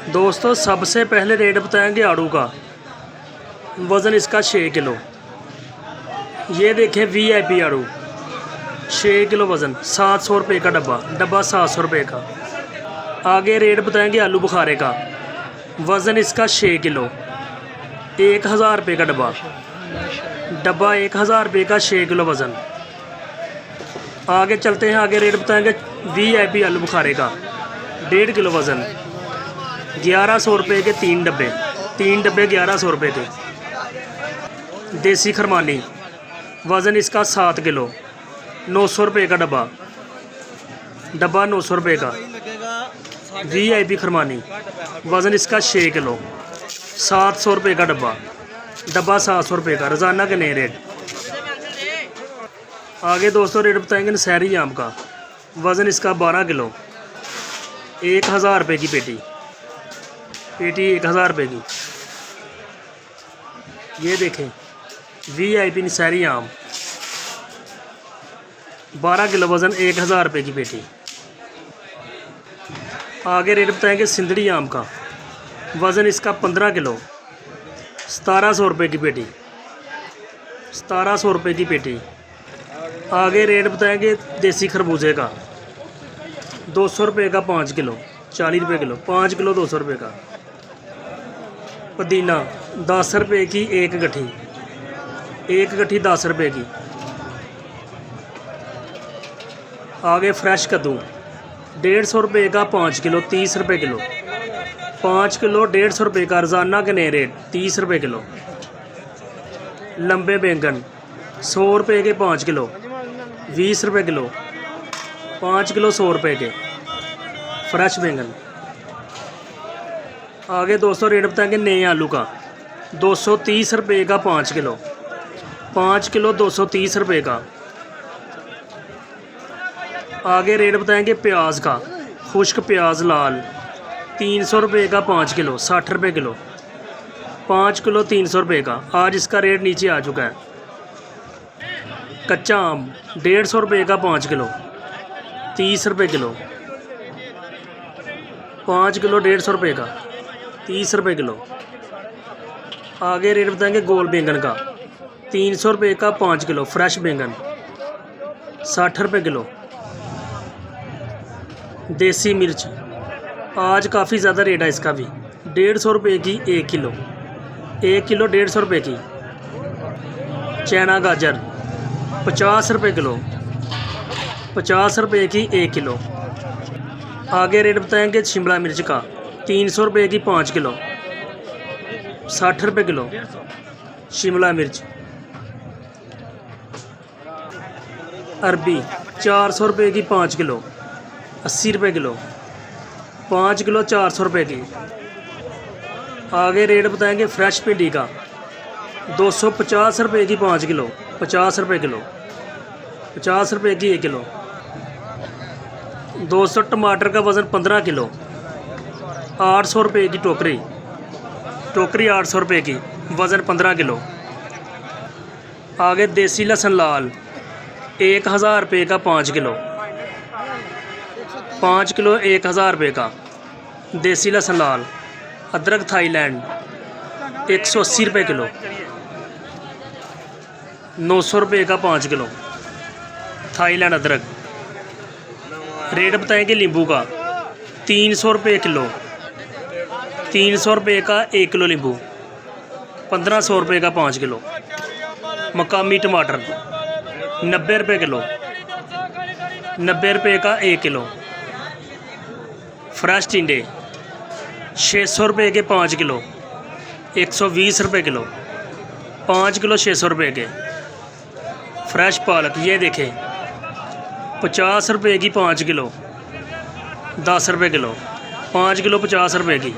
दोस्तों सबसे पहले रेट बताएंगे आड़ू का। वज़न इसका 6 किलो। ये देखें VIP आड़ू 6 किलो वज़न, 700 रुपये का डब्बा 700 रुपये का। आगे रेट बताएंगे आलू बुखारे का। वज़न इसका 6 किलो, 1000 रुपये का डब्बा 1000 रुपये का 6 किलो वज़न। आगे चलते हैं, आगे रेट बताएंगे VIP आलू बुखारे का 1.5 किलो वज़न, 1100 रुपये के 3 डब्बे 1100 रुपये के। देसी खरमानी वज़न इसका 7 किलो, 900 रुपये का डब्बा 900 रुपये का। VIP खरमानी वज़न इसका 6 किलो, 700 रुपये का डब्बा 700 रुपये का। रोज़ाना के नए रेट। आगे दोस्तों रेट बताएंगे नशहरी आम का। वज़न इसका 12 किलो, 1000 रुपये की पेटी 1000 रुपये की। ये देखें VIP नशहरी आम 12 किलो वज़न, 1000 रुपये की पेटी। आगे रेट बताएंगे सिंदड़ी आम का। वज़न इसका 15 किलो, 1700 रुपये की पेटी 1700 रुपये की पेटी। आगे रेट बताएंगे देसी खरबूजे का। 200 रुपये का 5 किलो, 40 रुपये किलो, 5 किलो 200 रुपये का। पुदीना 10 रुपये की एक गट्ठी 10 रुपये की। आगे फ्रेश कद्दू 150 रुपये का 5 किलो, 30 रुपये किलो। 5 किलो 150 रुपये का। रोज़ाना के नए रेट 30 रुपये किलो। लंबे बैंगन 100 रुपये के 5 किलो, 20 रुपये किलो। 5 किलो 100 रुपये के फ्रेश बैंगन। आगे दोस्तों रेट बताएंगे नए आलू का। 230 रुपये का 5 किलो, 5 किलो 230 रुपये का। आगे रेट बताएंगे प्याज का। खुश्क प्याज लाल 300 रुपये का 5 किलो, 60 रुपये किलो। 5 किलो 300 रुपये का। आज इसका रेट नीचे आ चुका है। कच्चा आम 150 रुपये का 5 किलो, 30 रुपये किलो। 5 किलो 150 रुपये का, 30 रुपये किलो। आगे रेट बताएंगे गोल बैंगन का। 300 रुपये का 5 किलो फ्रेश बैंगन, 60 रुपये किलो। देसी मिर्च आज काफ़ी ज़्यादा रेट है इसका भी। 150 रुपये की 1 किलो, 1 किलो 150 रुपये की। चना गाजर 50 रुपये किलो, 50 रुपये की 1 किलो। आगे रेट बताएंगे शिमला मिर्च का। 300 रुपये की 5 किलो, 60 रुपये किलो शिमला मिर्च। अरबी 400 रुपये की 5 किलो, 80 रुपये किलो। 5 किलो 400 रुपये की। आगे रेट बताएंगे फ्रेश भिंडी का। 250 रुपये की 5 किलो, 50 रुपये किलो, 50 रुपये की 1 किलो। दोस्तों टमाटर का वज़न 15 किलो, 800 रुपये की टोकरी 800 रुपये की। वज़न 15 किलो। आगे देसी लहसुन लाल 1000 रुपये का 5 किलो, 5 किलो 1000 रुपये का देसी लहसुन लाल। अदरक थाईलैंड 180 रुपये किलो, 900 रुपये का 5 किलो थाईलैंड अदरक। रेट बताएंगे नींबू का। 300 रुपये किलो, 300 रुपये का 1 किलो नींबू, 1500 रुपये का 5 किलो। मकामी टमाटर 90 रुपये किलो, 90 रुपये का 1 किलो। फ्रेश टिंडे 600 रुपये के 5 किलो, 120 रुपये किलो। 5 किलो 600 रुपये के। फ्रेश पालक ये देखें 50 रुपये की 5 किलो, 10 रुपये किलो। 5 किलो 50 रुपये की।